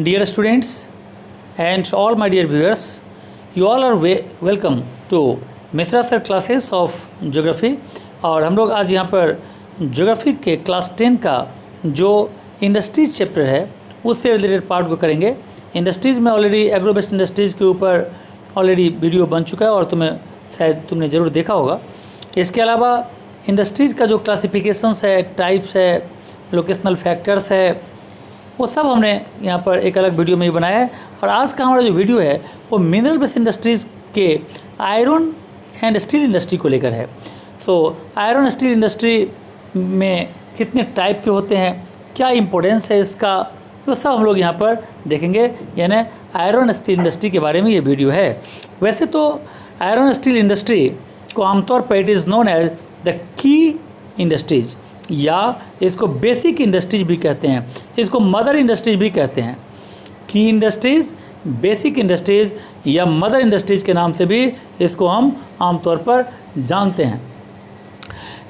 Dear students and all my dear viewers, you all are welcome to Mishra sir classes of geography. और हम लोग आज यहाँ पर ज्योग्राफी के क्लास 10 का जो इंडस्ट्रीज़ चैप्टर है उससे रिलेटेड पार्ट को करेंगे। इंडस्ट्रीज़ में ऑलरेडी एग्रो बेस्ड इंडस्ट्रीज़ के ऊपर ऑलरेडी वीडियो बन चुका है और तुमने ज़रूर देखा होगा। इसके अलावा इंडस्ट्रीज़ का जो क्लासिफिकेशंस है, टाइप्स है, लोकेशनल फैक्टर्स है, वो सब हमने यहाँ पर एक अलग वीडियो में ही बनाया है। और आज का हमारा जो वीडियो है वो मिनरल बेस्ड इंडस्ट्रीज़ के आयरन एंड स्टील इंडस्ट्री को लेकर है। सो आयरन स्टील इंडस्ट्री में कितने टाइप के होते हैं, क्या इम्पोर्टेंस है इसका, वो सब हम लोग यहाँ पर देखेंगे। यानी आयरन स्टील इंडस्ट्री के बारे में ये वीडियो है। वैसे तो आयरन स्टील इंडस्ट्री को आमतौर पर it is known as the key industries या इसको बेसिक इंडस्ट्रीज भी कहते हैं, इसको मदर इंडस्ट्रीज भी कहते हैं। की इंडस्ट्रीज़, बेसिक इंडस्ट्रीज़ या मदर इंडस्ट्रीज़ के नाम से भी इसको हम आमतौर पर जानते हैं।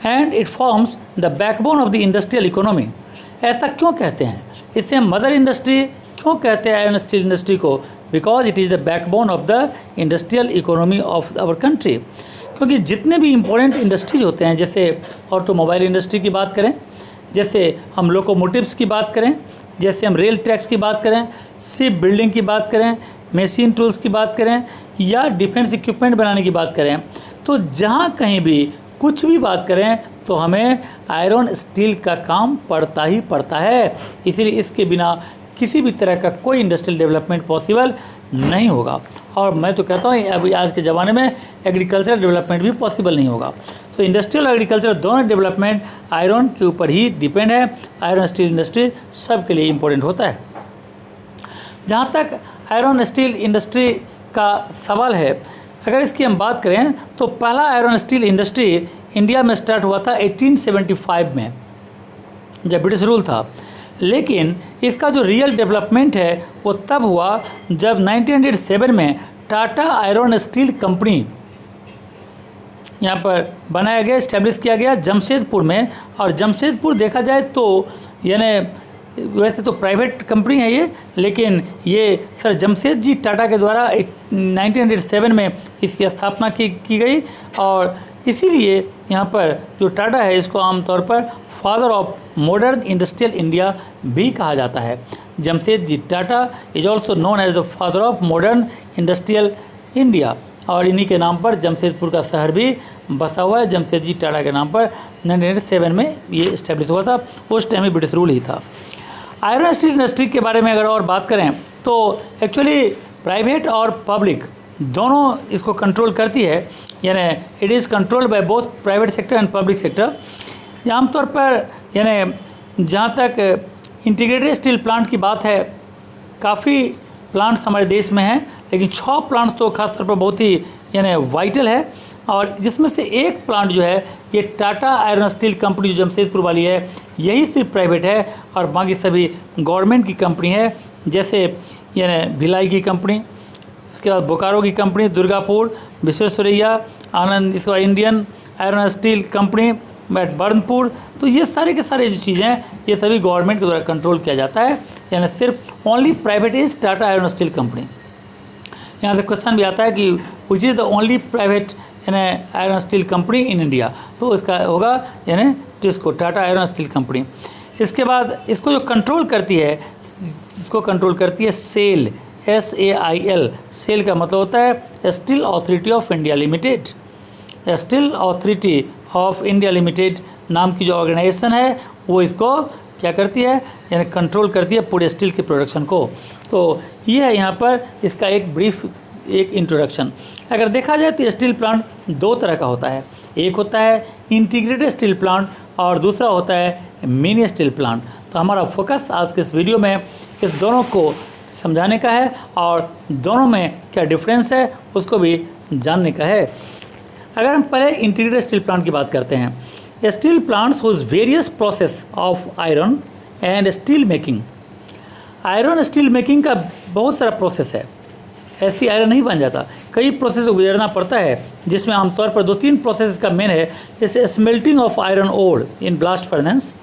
And it forms the backbone of the industrial economy. ऐसा क्यों कहते हैं, इसे हम मदर इंडस्ट्री क्यों कहते हैं आयरन स्टील इंडस्ट्री को? Because it is the backbone of the industrial economy of our country. क्योंकि जितने भी इम्पोर्टेंट इंडस्ट्रीज होते हैं, जैसे ऑटोमोबाइल इंडस्ट्री की बात करें, जैसे हम लोकोमोटिव्स की बात करें, जैसे हम रेल ट्रैक्स की बात करें, शिप बिल्डिंग की बात करें, मशीन टूल्स की बात करें या डिफेंस इक्विपमेंट बनाने की बात करें, तो जहाँ कहीं भी कुछ भी बात करें तो हमें आयरन स्टील का काम पड़ता ही पड़ता है। इसीलिए इसके बिना किसी भी तरह का कोई इंडस्ट्रियल डेवलपमेंट पॉसिबल नहीं होगा। और मैं तो कहता हूँ अभी आज के ज़माने में एग्रीकल्चर डेवलपमेंट भी पॉसिबल नहीं होगा। तो इंडस्ट्रियल और एग्रीकल्चर दोनों डेवलपमेंट आयरन के ऊपर ही डिपेंड है। आयरन स्टील इंडस्ट्री सब के लिए इम्पोर्टेंट होता है। जहाँ तक आयरन स्टील इंडस्ट्री का सवाल है, अगर इसकी हम बात करें तो पहला आयरन स्टील इंडस्ट्री इंडिया में स्टार्ट हुआ था 1875 में, जब ब्रिटिश रूल था। लेकिन इसका जो रियल डेवलपमेंट है वो तब हुआ जब 1907 में टाटा आयरन स्टील कंपनी यहाँ पर बनाया गया, इस्टेब्लिश किया गया जमशेदपुर में। और जमशेदपुर देखा जाए तो यानी वैसे तो प्राइवेट कंपनी है ये, लेकिन ये सर जमशेद जी टाटा के द्वारा 1907 में इसकी स्थापना की गई। और इसीलिए यहाँ पर जो टाटा है इसको आमतौर पर father of modern industrial India भी कहा जाता है। Jamsetji Tata is also known as the father of modern industrial India. और इन्हीं के नाम पर जमशेदपुर का शहर भी बसा हुआ है। जमशेद जी टाटा के नाम पर 1907 में ये इस्टेब्लिश हुआ था। उस टाइम में ब्रिटिश रूल ही था। आयरन स्टील इंडस्ट्री के बारे में अगर और बात करें तो एक्चुअली प्राइवेट और पब्लिक दोनों इसको कंट्रोल करती है। यानी it is controlled by both private sector and public sector. आमतौर पर यानी जहाँ तक इंटीग्रेटेड स्टील प्लांट की बात है, काफ़ी प्लांट्स हमारे देश में हैं, लेकिन 6 प्लांट्स तो खासतौर पर बहुत ही यानी वाइटल है। और जिसमें से एक प्लांट जो है ये टाटा आयरन स्टील कंपनी जो जमशेदपुर वाली है, यही सिर्फ प्राइवेट है और बाकी सभी गवर्नमेंट की कंपनी है। जैसे यानी भिलाई की कंपनी, इसके बाद बोकारो की कंपनी, दुर्गापुर, विश्वेश्वरैया, आनंद, इसके बाद Indian iron steel company Burnpur. तो ये सारे के सारे जो चीज़ें हैं ये सभी गवर्नमेंट के द्वारा कंट्रोल किया जाता है। यानी सिर्फ only private is Tata iron steel company. यहाँ से क्वेश्चन भी आता है कि which is the only private यानी iron steel company in India, तो इसका होगा यानी TISCO, Tata iron steel company. इसके बाद इसको जो कंट्रोल करती है, इसको कंट्रोल करती है सेल, SAIL। सेल का मतलब होता है steel authority of India limited. Steel authority of India limited नाम की जो ऑर्गेनाइजेशन है वो इसको क्या करती है, यानी कंट्रोल करती है पूरे स्टील के प्रोडक्शन को। तो ये है यहाँ पर इसका एक ब्रीफ एक इंट्रोडक्शन। अगर देखा जाए तो स्टील प्लांट 2 तरह का होता है। एक होता है इंटीग्रेटेड स्टील प्लांट और दूसरा होता है मिनी स्टील प्लांट। तो हमारा फोकस आज के इस वीडियो में इस दोनों को समझाने का है और दोनों में क्या डिफरेंस है उसको भी जानने का है। अगर हम पहले इंटीग्रेटेड स्टील प्लांट की बात करते हैं, steel plants whose various process of iron and steel making. Iron steel making का बहुत सारा प्रोसेस है, ऐसी आयरन नहीं बन जाता, कई प्रोसेस को गुजरना पड़ता है, जिसमें आमतौर पर 2-3 प्रोसेस का मेन है। जैसे smelting of iron ore in blast furnace.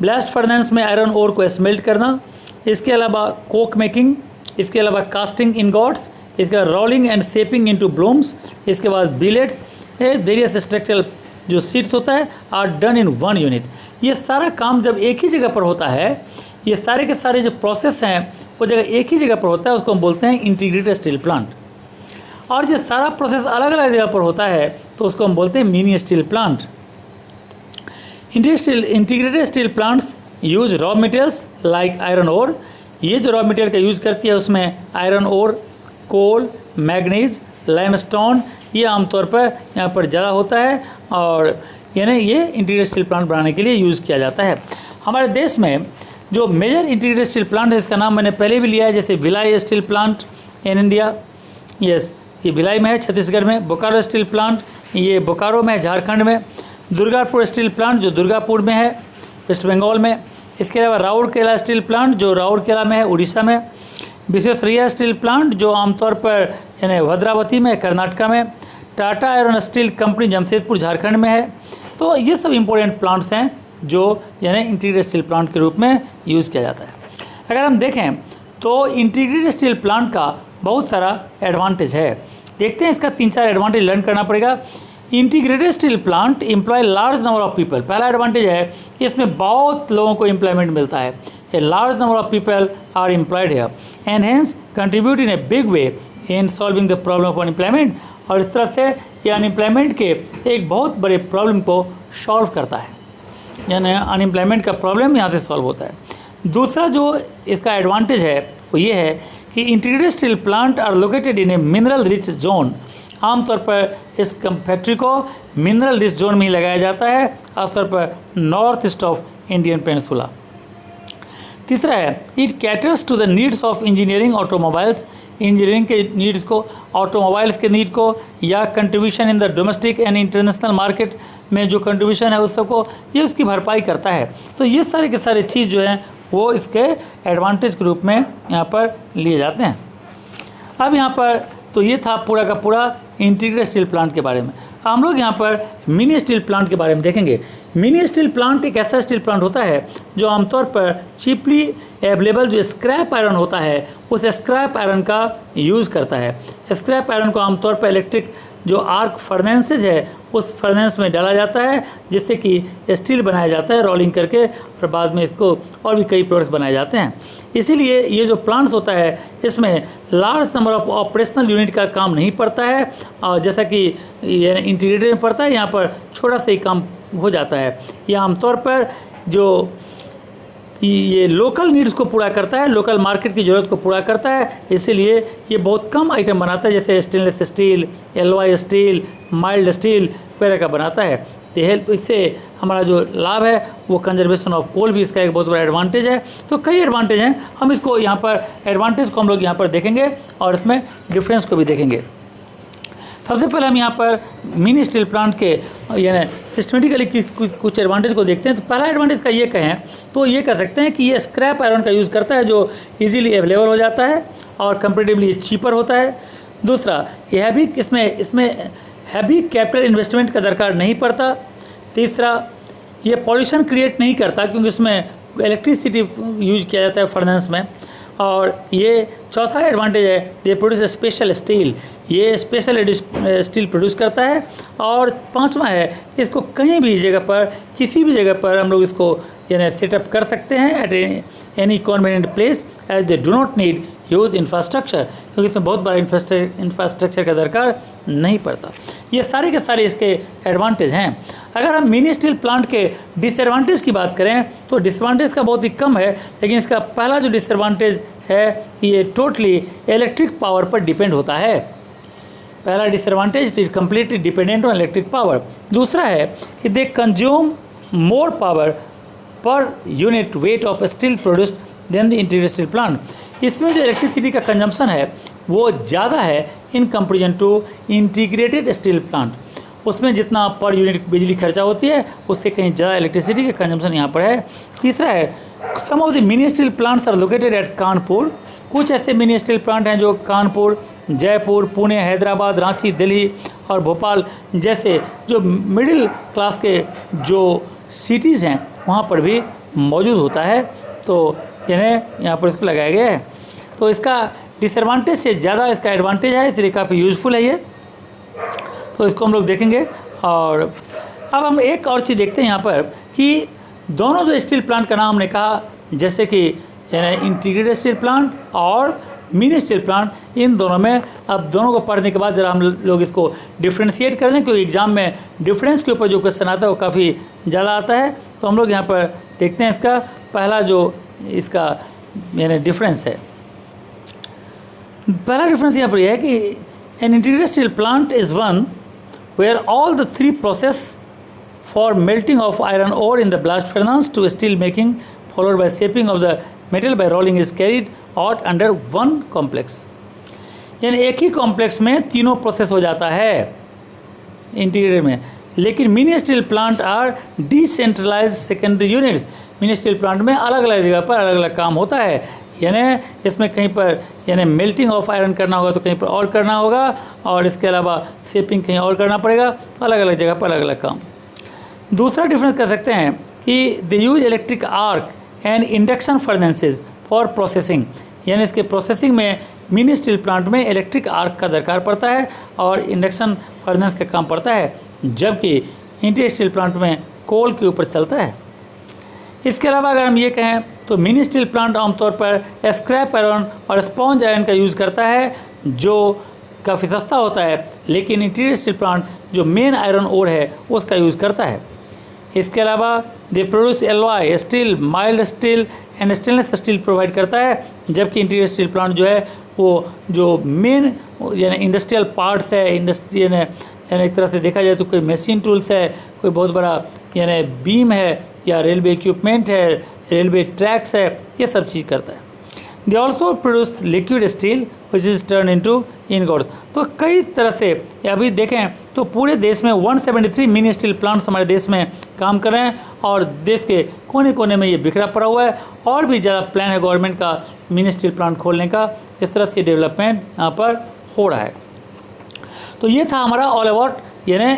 Blast furnace में आयरन ओर को स्मेल्ट करना, इसके अलावा कोक मेकिंग, इसके अलावा कास्टिंग इनगॉट्स, इसके बाद rolling and shaping into blooms, इसके बाद बिलेट्स, वेरियस स्ट्रक्चरल जो सीट्स होता है are done in one unit. ये सारा काम जब एक ही जगह पर होता है, ये सारे के सारे जो प्रोसेस हैं वो जगह एक ही जगह पर होता है, उसको हम बोलते हैं इंटीग्रेटेड स्टील प्लांट। और जो सारा प्रोसेस अलग अलग जगह पर होता है तो उसको हम बोलते हैं mini steel plant. Integrated steel plants use raw materials like iron ore. ये जो रॉ मटेरियल का यूज़ करती है उसमें iron ore, coal, manganese, limestone ये आमतौर पर यहाँ पर ज़्यादा होता है और यानी ये इंटीग्रेटेड स्टील प्लांट बनाने के लिए यूज़ किया जाता है। हमारे देश में जो मेजर इंटीग्रेटेड स्टील प्लांट है इसका नाम मैंने पहले भी लिया है, जैसे Bhilai steel plant in India, yes ये भिलाई में है छत्तीसगढ़ में। बोकारो स्टील प्लांट ये बोकारो में है झारखंड में। दुर्गापुर स्टील प्लांट जो दुर्गापुर में है वेस्ट बंगाल में। इसके अलावा राउरकेला स्टील प्लांट जो राउरकेला में है उड़ीसा में। विश्वेश्वरैया स्टील प्लांट जो आमतौर पर यानी भद्रावती में कर्नाटका में। Tata iron steel company Jamshedpur Jharkhand में है। तो ये सब इम्पोर्टेंट प्लांट्स हैं जो यानी इंटीग्रेटेड स्टील प्लांट के रूप में यूज़ किया जाता है। अगर हम देखें तो इंटीग्रेटेड स्टील प्लांट का बहुत सारा एडवांटेज है। देखते हैं इसका 3-4 एडवांटेज लर्न करना पड़ेगा। Integrated steel plant employ large number of people. पहला एडवांटेज है कि इसमें बहुत लोगों को एम्प्लॉयमेंट मिलता है। A large number of people are employed here and hence contribute in a big way in solving the problem of unemployment. और इस तरह से ये अनएम्प्लॉयमेंट के एक बहुत बड़े प्रॉब्लम को सॉल्व करता है, यानी अनएम्प्लॉयमेंट का प्रॉब्लम यहाँ से सॉल्व होता है। दूसरा जो इसका एडवांटेज है वो ये है कि integrated steel plant are located in a mineral rich zone. आमतौर पर इस फैक्ट्री को मिनरल रिच जोन में ही लगाया जाता है, खासतौर पर north east of Indian peninsula. तीसरा है it caters to the needs of engineering automobiles. Engineering के नीड्स को, ऑटोमोबाइल्स के नीड को या contribution in the domestic and international market में जो कंट्रीब्यूशन है उस सबको ये उसकी भरपाई करता है। तो ये सारे के सारे चीज़ जो हैं वो इसके एडवांटेज के रूप में यहाँ पर लिए जाते हैं। अब यहाँ पर तो ये था पूरा का पूरा इंटीग्रेटेड स्टील प्लांट के बारे में। हम लोग यहाँ पर मिनी स्टील प्लांट के बारे में देखेंगे। मिनी स्टील प्लांट एक ऐसा स्टील प्लांट होता है जो आमतौर पर चीपली अवेलेबल जो स्क्रैप आयरन होता है उस स्क्रैप आयरन का यूज़ करता है। स्क्रैप आयरन को आमतौर पर इलेक्ट्रिक जो आर्क फर्नेंसेज है उस फर्नेंस में डाला जाता है जिससे कि स्टील बनाया जाता है रोलिंग करके, और बाद में इसको और भी कई प्रोडक्ट्स बनाए जाते हैं। इसीलिए ये जो प्लांट्स होता है इसमें large number of operational unit का काम नहीं पड़ता है, और जैसा कि ये इंटीग्रेटेड में पड़ता है यहाँ पर छोटा सा ही काम हो जाता है। ये आमतौर पर जो ये लोकल नीड्स को पूरा करता है, लोकल मार्केट की ज़रूरत को पूरा करता है, इसीलिए ये बहुत कम आइटम बनाता है, जैसे stainless steel, alloy steel, mild steel वगैरह का बनाता है। तो हेल्प इससे हमारा जो लाभ है वो कंजर्वेशन ऑफ कोल भी इसका एक बहुत बड़ा एडवांटेज है। तो कई एडवांटेज हैं, हम इसको यहाँ पर एडवांटेज को हम लोग यहाँ पर देखेंगे और इसमें डिफरेंस को भी देखेंगे। सबसे पहले हम यहाँ पर मिनी स्टील प्लांट के यानी सिस्टमेटिकली कुछ एडवांटेज को देखते हैं। तो पहला एडवांटेज का ये कहें तो ये कह सकते हैं कि ये स्क्रैप आयरन का यूज़ करता है जो इजीली अवेलेबल हो जाता है और कंपेरेटिवली चीपर होता है। दूसरा ये हैवी इसमें हैवी कैपिटल इन्वेस्टमेंट का दरकार नहीं पड़ता। तीसरा ये पॉल्यूशन क्रिएट नहीं करता क्योंकि इसमें इलेक्ट्रिसिटी यूज किया जाता है फर्नेंस में। और ये चौथा एडवांटेज है ये प्रोड्यूस स्पेशल स्टील, ये स्पेशल स्टील प्रोड्यूस करता है। और पांचवा है इसको कहीं भी जगह पर किसी भी जगह पर हम लोग इसको यानी सेटअप कर सकते हैं at any convenient place as they do not need huge infrastructure, क्योंकि इसमें बहुत बड़ा इंफ्रास्ट्रक्चर का दरकार नहीं पड़ता। ये सारे के सारे इसके एडवांटेज हैं। अगर हम मिनी स्टील प्लांट के डिसएडवांटेज की बात करें तो डिसएडवांटेज का बहुत ही कम है, लेकिन इसका पहला जो डिसएडवांटेज है कि ये टोटली इलेक्ट्रिक पावर पर डिपेंड होता है। पहला disadvantage is completely dependent on electric power. दूसरा है कि they consume more power per unit weight of steel produced than the integrated steel plant. इसमें जो इलेक्ट्रिसिटी का कंजम्पशन है वो ज़्यादा है in comparison to integrated steel plant. उसमें जितना पर यूनिट बिजली खर्चा होती है उससे कहीं ज़्यादा इलेक्ट्रिसिटी का कंजम्पशन यहाँ पर है। तीसरा है some of the mini steel plants are located at Kanpur. कुछ ऐसे मिनी स्टील प्लांट हैं जो कानपुर, जयपुर, पुणे, हैदराबाद, रांची, दिल्ली और भोपाल जैसे जो मिडिल क्लास के जो सिटीज़ हैं वहाँ पर भी मौजूद होता है। तो यानी यहाँ पर इसको लगाया गया है। तो इसका डिसएडवांटेज से ज़्यादा इसका एडवांटेज है, इसलिए काफ़ी यूज़फुल है ये। तो इसको हम लोग देखेंगे। और अब हम एक और चीज़ देखते हैं यहाँ पर कि दोनों जो स्टील प्लांट का नाम हमने कहा, जैसे कि इंटीग्रेटेड स्टील प्लांट और मिनी स्टील प्लांट, इन दोनों में अब दोनों को पढ़ने के बाद ज़रा हम लोग इसको डिफ्रेंशिएट कर लें, क्योंकि एग्ज़ाम में डिफरेंस के ऊपर जो क्वेश्चन आता है वो काफ़ी ज़्यादा आता है। तो हम लोग यहाँ पर देखते हैं इसका पहला जो इसका यानी डिफरेंस है। पहला डिफरेंस यहाँ पर यह है कि an integrated steel plant is one where all the three process for melting of iron ore in the blast furnace to steel making followed by shaping of the metal by rolling is carried out under one complex। यानी एक ही complex में तीनों process हो जाता है integrated में। लेकिन mini steel plant are decentralize secondary units. Mini steel plant में अलग अलग जगह पर अलग अलग काम होता है, यानी इसमें कहीं पर यानी मेल्टिंग ऑफ आयरन करना होगा तो कहीं पर और करना होगा, और इसके अलावा शेपिंग कहीं और करना पड़ेगा, अलग अलग जगह पर अलग अलग काम। दूसरा डिफरेंस कर सकते हैं कि they use electric arc and induction furnaces for processing. यानी इसके प्रोसेसिंग में मिनी स्टील प्लांट में इलेक्ट्रिक आर्क का दरकार पड़ता है और इंडक्शन फर्नेस का काम पड़ता है, जबकि इंटीग्रेटेड स्टील प्लांट में कोल के ऊपर चलता है। इसके अलावा अगर हम ये कहें तो मिनी स्टील प्लांट आमतौर पर स्क्रैप आयरन और स्पॉन्ज आयरन का यूज़ करता है, जो काफ़ी सस्ता होता है, लेकिन इंटीग्रेटेड स्टील प्लांट जो मेन आयरन ओर है उसका यूज़ करता है। इसके अलावा they produce alloy steel, mild steel and stainless steel provide करता है, जबकि इंटीग्रेटेड स्टील प्लांट जो है वो जो मेन यानी इंडस्ट्रियल पार्ट्स है, इंडस्ट्री यानी एक तरह से देखा जाए तो कोई मशीन टूल्स है, कोई बहुत बड़ा यानी बीम है या रेलवे इक्विपमेंट है, रेलवे ट्रैक्स है, ये सब चीज़ करता है। They also produce liquid steel which is turn into ingots. तो कई तरह से अभी देखें तो पूरे देश में 173 मिनी स्टील प्लांट्स हमारे देश में काम कर रहे हैं, और देश के कोने कोने में ये बिखरा पड़ा हुआ है, और भी ज़्यादा प्लान है गवर्नमेंट का मिनी स्टील प्लांट खोलने का। इस तरह से डेवलपमेंट यहाँ पर हो रहा है। तो ये था हमारा ऑल अबाउट यानी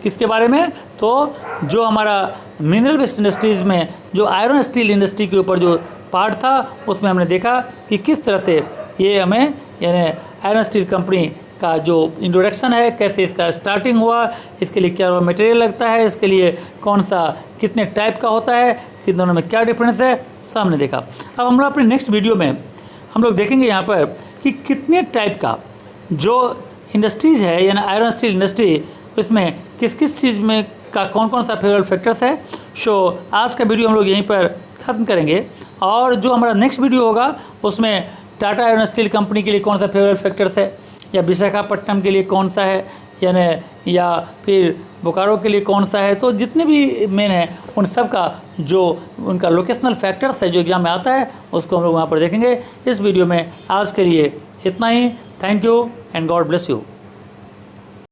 किसके बारे में, तो जो हमारा मिनरल वेस्ट इंडस्ट्रीज़ में जो आयरन स्टील इंडस्ट्री के ऊपर जो पार्ट था, उसमें हमने देखा कि किस तरह से ये हमें यानी आयरन स्टील कंपनी का जो इंट्रोडक्शन है, कैसे इसका स्टार्टिंग हुआ, इसके लिए क्या मटेरियल लगता है, इसके लिए कौन सा कितने टाइप का होता है, कि दोनों में क्या डिफरेंस है, सामने देखा। अब हम लोग अपने नेक्स्ट वीडियो में हम लोग देखेंगे यहाँ पर कि कितने टाइप का जो इंडस्ट्रीज़ है यानी आयरन स्टील इंडस्ट्री, उसमें किस किस चीज़ में का कौन कौन सा फेवरेबल फैक्टर्स है। आज का वीडियो हम लोग यहीं पर ख़त्म करेंगे, और जो हमारा नेक्स्ट वीडियो होगा उसमें टाटा आयरन स्टील कंपनी के लिए कौन सा फेवरेबल फैक्टर्स है, या विशाखापट्टनम के लिए कौन सा है, यानी या फिर बोकारो के लिए कौन सा है। तो जितने भी मेन हैं उन सब का जो उनका लोकेशनल फैक्टर्स है जो एग्ज़ाम में आता है, उसको हम लोग वहाँ पर देखेंगे। इस वीडियो में आज के लिए इतना ही। Thank you and God bless you.